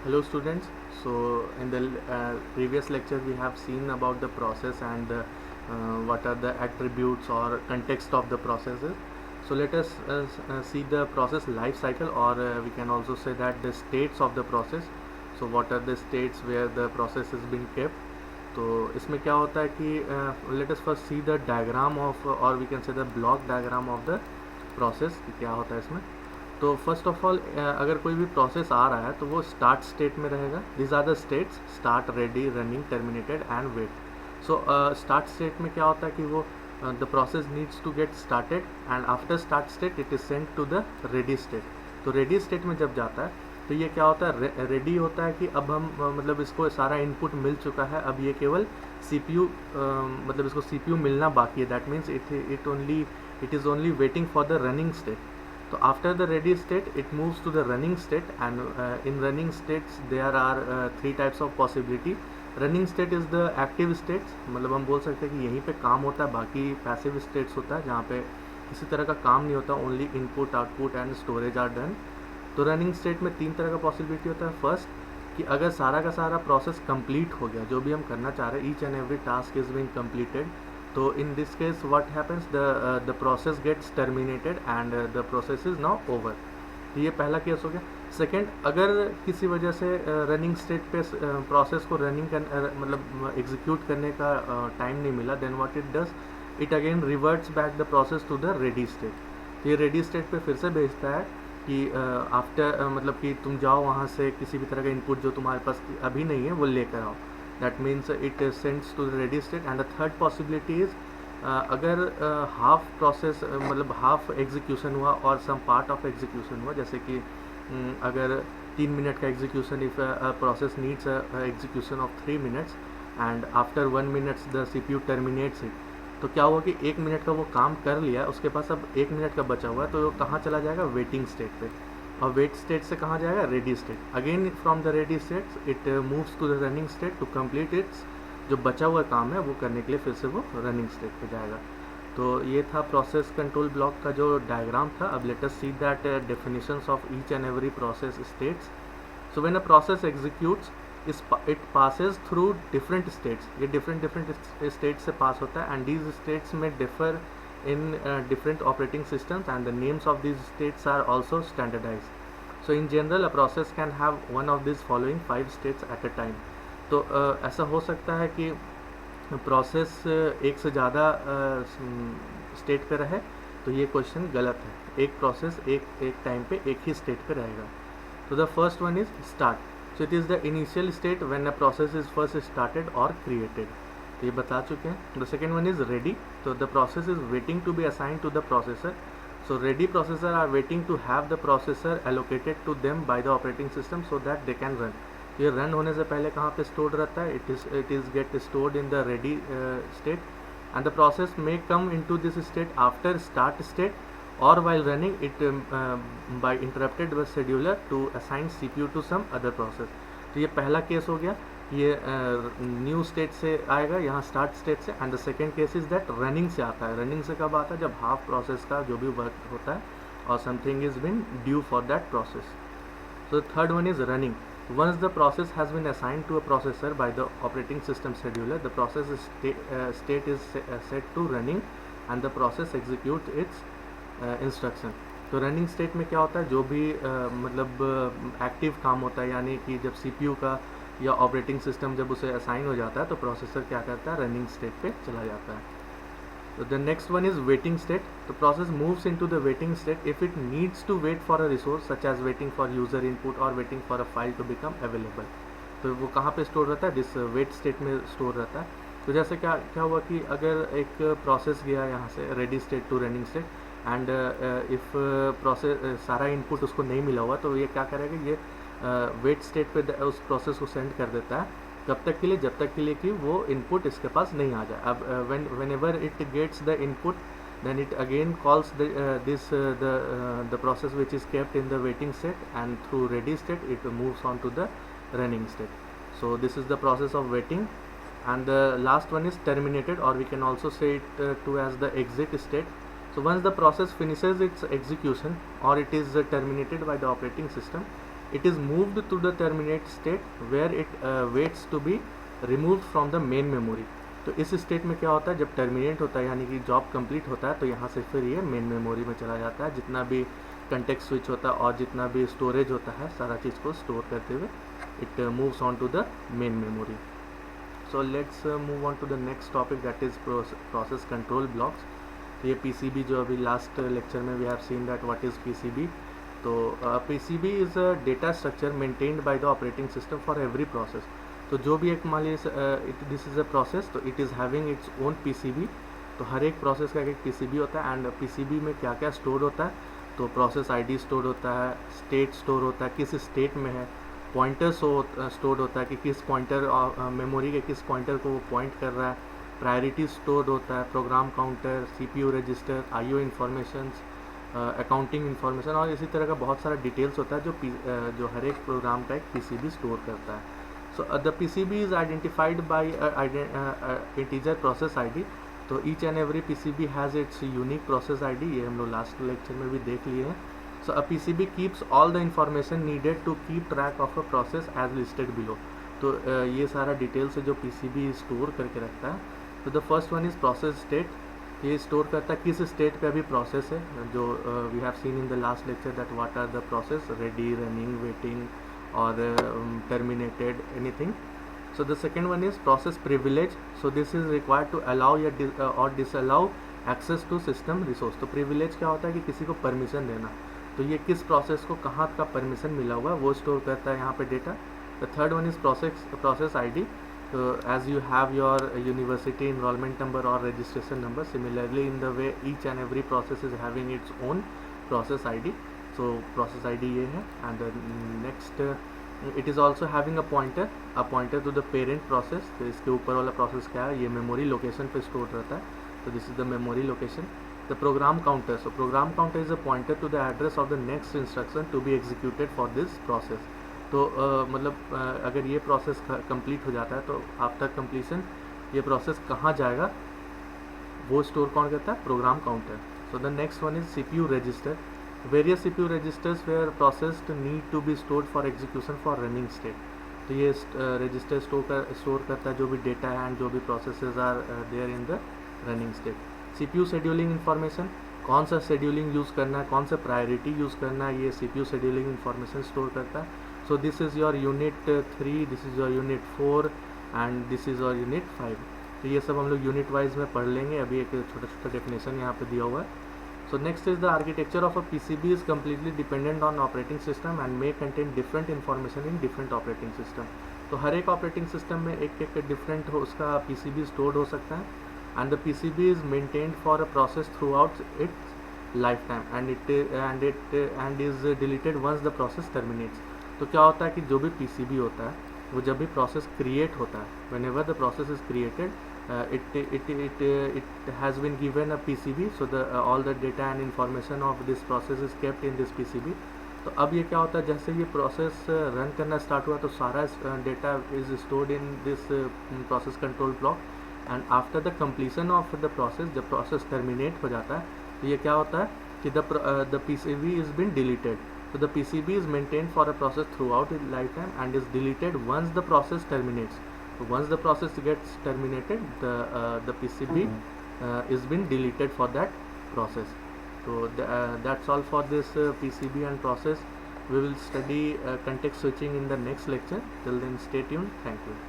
Hello students. So in the previous lecture we have seen about the process and what are the attributes or context of the processes. So let us see the process life cycle, or we can also say that the states of the process. So what are the states where the process is being kept. तो इसमें क्या होता है कि let us first see the diagram of, और we can say the block diagram of the process कि क्या होता है इसमें. तो फर्स्ट ऑफ ऑल अगर कोई भी प्रोसेस आ रहा है तो वो स्टार्ट स्टेट में रहेगा. This are the states: start, ready, running, terminated and wait. So start state में क्या होता है कि वो the process needs to get started and after start state it is sent to the ready state. तो ready state में जब जाता है तो ये क्या होता है, रेडी होता है कि अब हम मतलब इसको सारा इनपुट मिल चुका है, अब ये केवल सीपीयू मतलब इसको सीपीयू मिलना बाकी है. That means it is only waiting for the running state. So after the ready state it moves to the running state, and in running states there are three types of possibility. Running state is the active states, मतलब हम बोल सकते हैं कि यहीं पे काम होता है. बाकी passive states होता है जहाँ पे किसी तरह का काम नहीं होता, only input, output and storage are done. तो रनिंग स्टेट में तीन तरह का पॉसिबिलिटी होता है. फर्स्ट कि अगर सारा का सारा प्रोसेस कंप्लीट हो गया, जो भी हम करना चाह रहे हैं, each and every task is being completed. तो in this case what happens, the process gets terminated and the process is now over. तो ये पहला केस हो गया. सेकेंड, अगर किसी वजह से रनिंग स्टेट पे प्रोसेस को रनिंग मतलब एग्जीक्यूट करने का टाइम नहीं मिला, then what it does, it again reverts back the process to the ready state. तो ये रेडी स्टेट पे फिर से भेजता है कि आफ्टर मतलब कि तुम जाओ वहाँ से किसी भी तरह का इनपुट जो तुम्हारे पास अभी नहीं है वो लेकर आओ. That means it sends to the ready state. And the third possibility is अगर हाफ प्रोसेस मतलब हाफ एग्जीक्यूशन हुआ और सम पार्ट ऑफ एग्जीक्यूशन हुआ, जैसे कि अगर 3 मिनट का execution, if process needs execution of 3 minutes and after 1 minutes the CPU terminates it. तो क्या हुआ कि 1 मिनट का वो काम कर लिया, उसके पास अब 1 मिनट का बचा हुआ है, तो वो कहाँ चला जाएगा, वेटिंग स्टेट पे. और वेट स्टेट से कहाँ जाएगा, ready state. Again from the ready state it moves to the running state to complete its जो बचा हुआ काम है वो करने के लिए फिर से वो रनिंग स्टेट पे जाएगा. तो ये था प्रोसेस कंट्रोल ब्लॉक का जो डायग्राम था. अब let us see that definitions of each and every process states. So when a process executes it Passage through different states. ये डिफरेंट स्टेट से पास होता है, एंड दीज स्टेट्स में differ in different operating systems, and the names of these states are also standardized. So in general a process can have one of these following 5 states at a time. तो ऐसा हो सकता है कि process एक से ज़्यादा स्टेट पे रहे, तो ये क्वेश्चन गलत है. एक प्रोसेस एक टाइम पे एक ही स्टेट पे रहेगा. तो the first one is start. So it is the initial state when a process is first started और क्रिएटेड. तो ये बता चुके हैं. The second one is ready. तो the process is waiting to be assign to the processor. So ready processor are waiting to have the processor allocated to them by the operating system so that they can run. तो ये run होने से पहले कहाँ पे stored रहता है, it is get stored in the ready state, and the process may come into this state after start state or while running it by interrupted the scheduler to assign CPU to some other process. तो ये पहला case हो गया, ये new state से आएगा, यहाँ start state से. And the second case is that running से आता है. रनिंग से कब आता है, जब हाफ प्रोसेस का जो भी वर्क होता है और something is been due for that process. So third one is running. Once the process has been assigned to a processor by the operating system scheduler, the process state is set to running and the process executes its instruction. तो running state में क्या होता है, जो भी मतलब active काम होता है, यानी कि जब सीपीयू का या ऑपरेटिंग सिस्टम जब उसे असाइन हो जाता है तो प्रोसेसर क्या करता है, रनिंग स्टेट पे चला जाता है. तो the next one is waiting state. तो process moves into the waiting state if it needs to wait for a resource such as waiting for user input और waiting for a file to become available. तो वो कहाँ पे store रहता है, this wait state में store रहता है. तो जैसे क्या हुआ कि अगर एक प्रोसेस गया यहाँ से ready state to running state, and if process सारा इनपुट उसको नहीं मिला हुआ, तो ये क्या करेगा, ये वेट स्टेट पे उस प्रोसेस को सेंड कर देता है. कब तक के लिए, जब तक के लिए कि वो इनपुट इसके पास नहीं आ जाए. अब whenever it gets the input then it again calls the process which is kept in the waiting state, and through ready state it moves on to the running state. So this is the process of waiting. And the last one is terminated, or we can also say it too as the exit state. So once the process finishes its execution or it is terminated by the operating system, it is moved to the terminate state where it waits to be removed from the main memory. तो इस state में क्या होता है, जब terminate होता है यानी कि जॉब कंप्लीट होता है, तो यहाँ से फिर ये मेन मेमोरी में चला जाता है, जितना भी कंटेक्स्ट स्विच होता है और जितना भी स्टोरेज होता है सारा चीज़ को स्टोर करते हुए it moves on to the main memory. So let's move on to the next topic, that is process control blocks. तो ये पीसीबी जो अभी लास्ट लेक्चर में we have seen that what is PCB. तो PCB is a data structure maintained by the operating system for every process. तो जो भी एक मान लीजिए दिस इज़ अ प्रोसेस, तो it is having its own PCB. तो हर एक प्रोसेस का एक पीसीबी होता है. एंड पीसीबी में क्या क्या स्टोर होता है, तो प्रोसेस आईडी स्टोर होता है, स्टेट स्टोर होता है, किस स्टेट में है, पॉइंटर स्टोर होता है कि किस पॉइंटर मेमोरी के किस पॉइंटर को वो पॉइंट कर रहा है, प्रायोरिटी स्टोर होता है, program counter, CPU register, IO informations, accounting information और इसी तरह का बहुत सारा डिटेल्स होता है जो हर एक प्रोग्राम का एक पीसीबी स्टोर करता है. So the PCB is identified by integer process ID. तो each and every PCB has its unique process ID. ये हम लोग लास्ट लेक्चर में भी देख लिए हैं. So a PCB keeps all the information needed to keep track of a process as listed below. तो ये सारा डिटेल्स है जो पीसीबी स्टोर करके रखता है. तो the first one is process state. ये स्टोर करता है किस स्टेट पे अभी प्रोसेस है, जो we have seen in the last lecture that what are the process, ready, running, waiting or terminated, anything. So the second one is process privilege. So this is required to allow or disallow access to system resource. तो privilege क्या होता है कि किसी को permission देना. तो ये किस प्रोसेस को कहाँ का परमिशन मिला हुआ है वो स्टोर करता है यहाँ पे data. The third one is process ID. as you have your university enrollment number or registration number, similarly in the way each and every process is having its own process ID. So process ID ये है. And next it is also having a pointer to the parent process. तो इसके ऊपर वाला process क्या है, ये memory location पे स्टोर रहता है. तो this is the memory location. The program counter. So program counter is a pointer to the address of the next instruction to be executed for this process. तो मतलब अगर ये प्रोसेस कंप्लीट हो जाता है तो आफ्टर कंप्लीशन ये process कहाँ जाएगा वो स्टोर कौन करता है, programme counter. So the next one is CPU register. Various CPU registers were processed need to be stored for execution for running state. तो ये रजिस्टर स्टोर करता है जो भी डेटा है एंड जो भी processes are there in the running state. CPU scheduling information, कौन सा शेड्यूलिंग यूज़ करना है, कौन सा प्रायोरिटी यूज़ करना है, ये CPU शेड्यूलिंग इन्फॉर्मेशन स्टोर करता है. सो this is your unit 3, this is your unit 4 and this is your unit 5. तो ये सब हम लोग यूनिट वाइज में पढ़ लेंगे. अभी एक छोटा छोटा डेफिनेशन यहाँ पे दिया हुआ है. So next is the architecture of a PCB is completely dependent on operating system and may contain different information in different operating system. तो हर एक ऑपरेटिंग सिस्टम में एक एक डिफरेंट उसका PCB स्टोर्ड हो सकता है. and the PCB is maintained for a process throughout its lifetime and is deleted once the process terminates. तो क्या होता है कि जो भी PCB होता है वो जब भी प्रोसेस क्रिएट होता है, whenever the process is created, it has been given a PCB, so all the data and information of this process is kept in this PCB. तो अब ये क्या होता है, जैसे ये प्रोसेस रन करना स्टार्ट हुआ तो सारा data is stored in this process control block. And after the completion of the process, जब प्रोसेस टर्मिनेट हो जाता है तो ये क्या होता है कि the PCB is been deleted. So the PCB is maintained for a process throughout its lifetime and is deleted once the process terminates. So once the process gets terminated, the PCB is been deleted for that process. So that's all for this PCB and process. We will study context switching in the next lecture. Till then, stay tuned. Thank you.